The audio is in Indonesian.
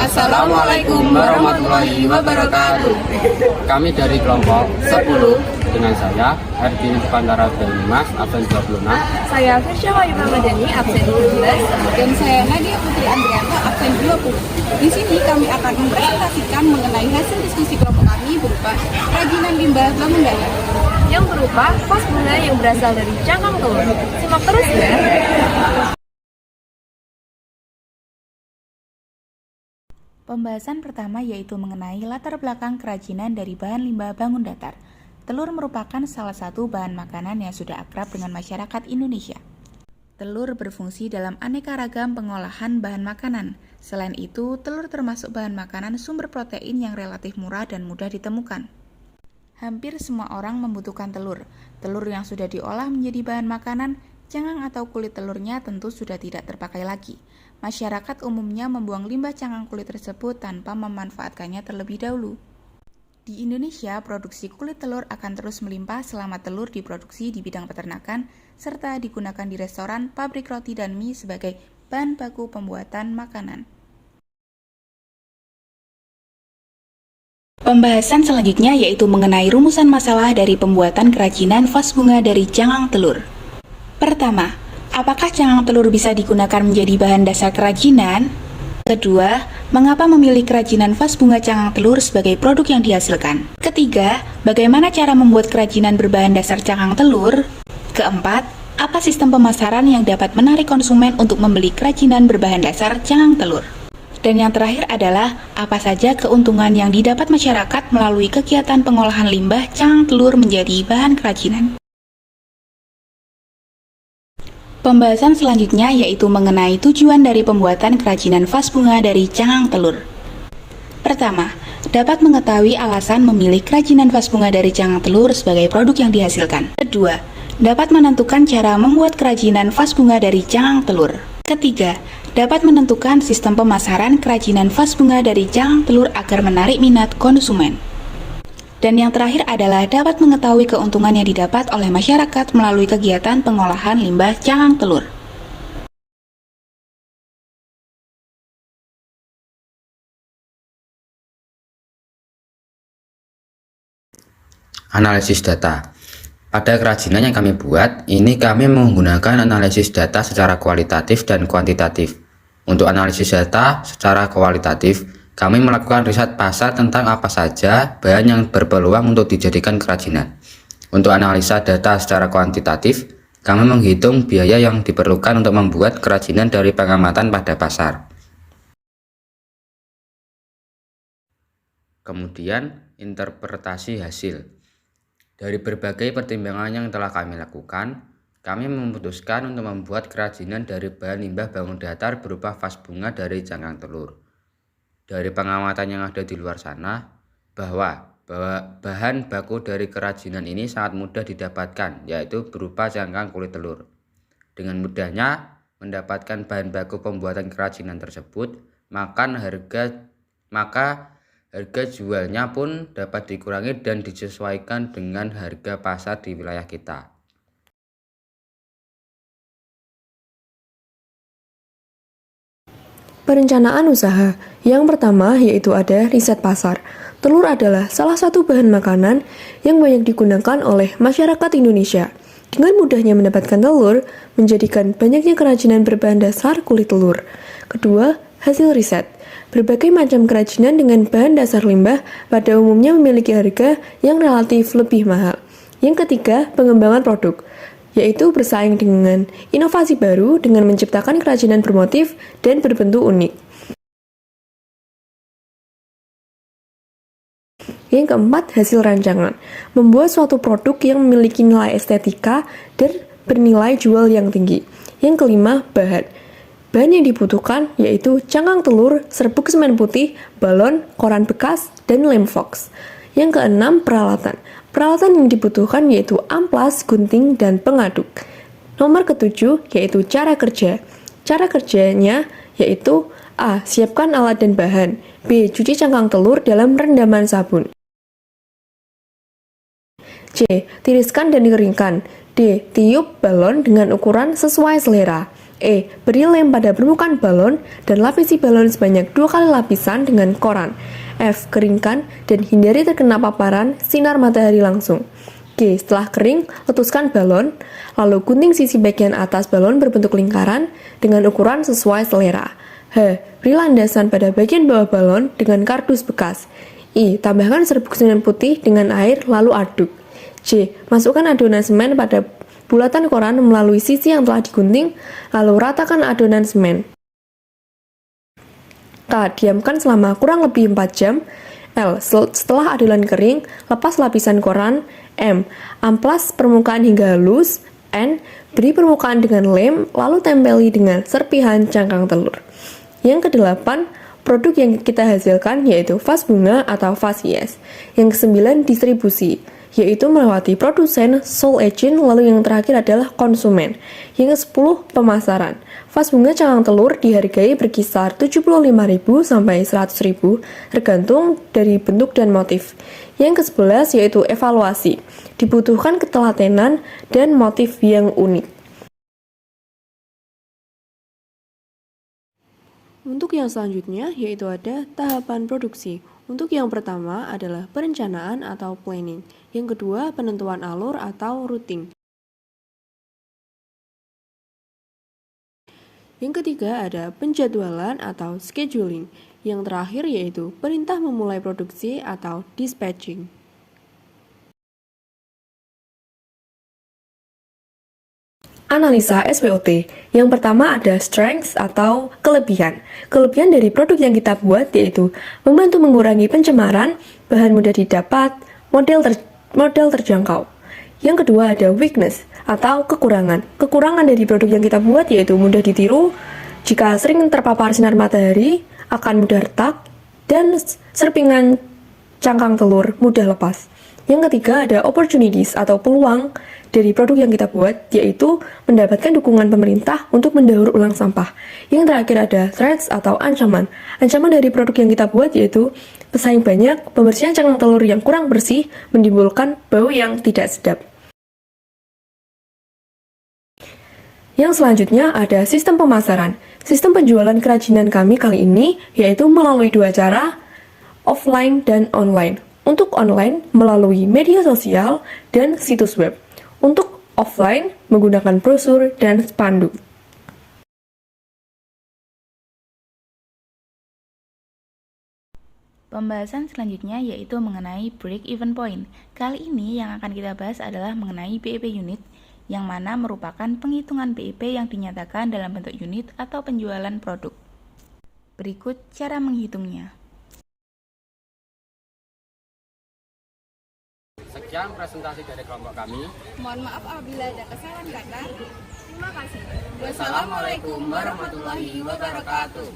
Assalamualaikum warahmatullahi wabarakatuh. Kami dari kelompok 10 dengan saya Erdi Pantara Banyumas absen 26. Saya Firsya Wayu Ramadhani absen 17 Dan saya Nadia Putri Andrianto absen 20. Di sini kami akan mempresentasikan mengenai hasil diskusi kelompok kami berupa kerajinan limbah bangun datar. yang berupa vas bunga yang berasal dari cangkang telur. Simak terus ya. Pembahasan pertama yaitu mengenai latar belakang kerajinan dari bahan limbah bangun datar. Telur merupakan salah satu bahan makanan yang sudah akrab dengan masyarakat Indonesia. Telur berfungsi dalam aneka ragam pengolahan bahan makanan. Selain itu, telur termasuk bahan makanan sumber protein yang relatif murah dan mudah ditemukan. Hampir semua orang membutuhkan telur. Telur yang sudah diolah menjadi bahan makanan, cangkang atau kulit telurnya tentu sudah tidak terpakai lagi. Masyarakat umumnya membuang limbah cangkang kulit tersebut tanpa memanfaatkannya terlebih dahulu. Di Indonesia, produksi kulit telur akan terus melimpah selama telur diproduksi di bidang peternakan, serta digunakan di restoran, pabrik roti dan mie sebagai bahan baku pembuatan makanan. Pembahasan selanjutnya yaitu mengenai rumusan masalah dari pembuatan kerajinan vas bunga dari cangkang telur. Pertama, apakah cangkang telur bisa digunakan menjadi bahan dasar kerajinan? Kedua, mengapa memilih kerajinan vas bunga cangkang telur sebagai produk yang dihasilkan? Ketiga, bagaimana cara membuat kerajinan berbahan dasar cangkang telur? Keempat, apa sistem pemasaran yang dapat menarik konsumen untuk membeli kerajinan berbahan dasar cangkang telur? Dan yang terakhir adalah, apa saja keuntungan yang didapat masyarakat melalui kegiatan pengolahan limbah cangkang telur menjadi bahan kerajinan? Pembahasan selanjutnya yaitu mengenai tujuan dari pembuatan kerajinan vas bunga dari cangkang telur. Pertama, dapat mengetahui alasan memilih kerajinan vas bunga dari cangkang telur sebagai produk yang dihasilkan. Kedua, dapat menentukan cara membuat kerajinan vas bunga dari cangkang telur. Ketiga, dapat menentukan sistem pemasaran kerajinan vas bunga dari cangkang telur agar menarik minat konsumen. Dan yang terakhir adalah dapat mengetahui keuntungan yang didapat oleh masyarakat melalui kegiatan pengolahan limbah cangkang telur. Analisis data. Pada kerajinan yang kami buat, ini kami menggunakan analisis data secara kualitatif dan kuantitatif. Untuk analisis data secara kualitatif, kami melakukan riset pasar tentang apa saja bahan yang berpeluang untuk dijadikan kerajinan. Untuk analisa data secara kuantitatif, kami menghitung biaya yang diperlukan untuk membuat kerajinan dari pengamatan pada pasar. Kemudian, interpretasi hasil. Dari berbagai pertimbangan yang telah kami lakukan, kami memutuskan untuk membuat kerajinan dari bahan limbah bangun datar berupa vas bunga dari cangkang telur. Dari pengamatan yang ada di luar sana, bahwa bahan baku dari kerajinan ini sangat mudah didapatkan, yaitu berupa cangkang kulit telur. Dengan mudahnya mendapatkan bahan baku pembuatan kerajinan tersebut, maka harga jualnya pun dapat dikurangi dan disesuaikan dengan harga pasar di wilayah kita. Perencanaan usaha. Yang pertama yaitu ada riset pasar. Telur adalah salah satu bahan makanan yang banyak digunakan oleh masyarakat Indonesia. Dengan mudahnya mendapatkan telur, menjadikan banyaknya kerajinan berbahan dasar kulit telur. Kedua, hasil riset. Berbagai macam kerajinan dengan bahan dasar limbah pada umumnya memiliki harga yang relatif lebih mahal. Yang ketiga, pengembangan produk, yaitu bersaing dengan inovasi baru dengan menciptakan kerajinan bermotif dan berbentuk unik. Yang keempat, hasil rancangan. Membuat suatu produk yang memiliki nilai estetika dan bernilai jual yang tinggi. Yang kelima, bahan. Bahan yang dibutuhkan yaitu cangkang telur, serbuk semen putih, balon, koran bekas, dan lem fox. Yang keenam, peralatan. Peralatan yang dibutuhkan yaitu amplas, gunting, dan pengaduk. Nomor ketujuh yaitu cara kerja. Cara kerjanya yaitu A. Siapkan alat dan bahan. B. Cuci cangkang telur dalam rendaman sabun. C. Tiriskan dan dikeringkan. D. Tiup balon dengan ukuran sesuai selera. E. Beri lem pada permukaan balon dan lapisi balon sebanyak 2 kali lapisan dengan koran. F. Keringkan dan hindari terkena paparan sinar matahari langsung. G. Setelah kering, letuskan balon, lalu gunting sisi bagian atas balon berbentuk lingkaran dengan ukuran sesuai selera. H. Beri landasan pada bagian bawah balon dengan kardus bekas. I. Tambahkan serbuk semen putih dengan air lalu aduk. J. Masukkan adonan semen pada bulatan koran melalui sisi yang telah digunting, lalu ratakan adonan semen. K. Diamkan selama kurang lebih 4 jam. L. Setelah adonan kering, lepas lapisan koran. M. Amplas permukaan hingga halus. N. Beri permukaan dengan lem, lalu tempeli dengan serpihan cangkang telur. Yang kedelapan, produk yang kita hasilkan yaitu vas bunga atau vas hias. Yang kesembilan, distribusi, yaitu melewati produsen, sole agent, lalu yang terakhir adalah konsumen. Yang ke-10, pemasaran. Vas bunga cangkang telur dihargai berkisar 75.000 sampai 100.000 tergantung dari bentuk dan motif. Yang ke-11 yaitu evaluasi. Dibutuhkan ketelatenan dan motif yang unik. Untuk yang selanjutnya yaitu ada tahapan produksi. Untuk yang pertama adalah perencanaan atau planning. Yang kedua, penentuan alur atau routing. Yang ketiga ada penjadwalan atau scheduling. Yang terakhir yaitu perintah memulai produksi atau dispatching. Analisa SWOT. Yang pertama ada strengths atau kelebihan. Kelebihan dari produk yang kita buat yaitu membantu mengurangi pencemaran, bahan mudah didapat, model terjangkau. Yang kedua ada weakness atau kekurangan. Kekurangan dari produk yang kita buat yaitu mudah ditiru, jika sering terpapar sinar matahari, akan mudah retak, dan serpingan cangkang telur mudah lepas. Yang ketiga ada opportunities atau peluang dari produk yang kita buat, yaitu mendapatkan dukungan pemerintah untuk mendaur ulang sampah. Yang terakhir ada threats atau ancaman. Ancaman dari produk yang kita buat yaitu pesaing banyak, pembersihan cangkang telur yang kurang bersih, menimbulkan bau yang tidak sedap. Yang selanjutnya ada sistem pemasaran. Sistem penjualan kerajinan kami kali ini yaitu melalui 2 cara, offline dan online. Untuk online, melalui media sosial dan situs web. Untuk offline, menggunakan brosur dan spanduk. Pembahasan selanjutnya yaitu mengenai break-even point. Kali ini yang akan kita bahas adalah mengenai BEP unit, yang mana merupakan penghitungan BEP yang dinyatakan dalam bentuk unit atau penjualan produk. Berikut cara menghitungnya. Sekian presentasi dari kelompok kami. Mohon maaf apabila ada kesalahan kata. Terima kasih. Wassalamualaikum warahmatullahi wabarakatuh.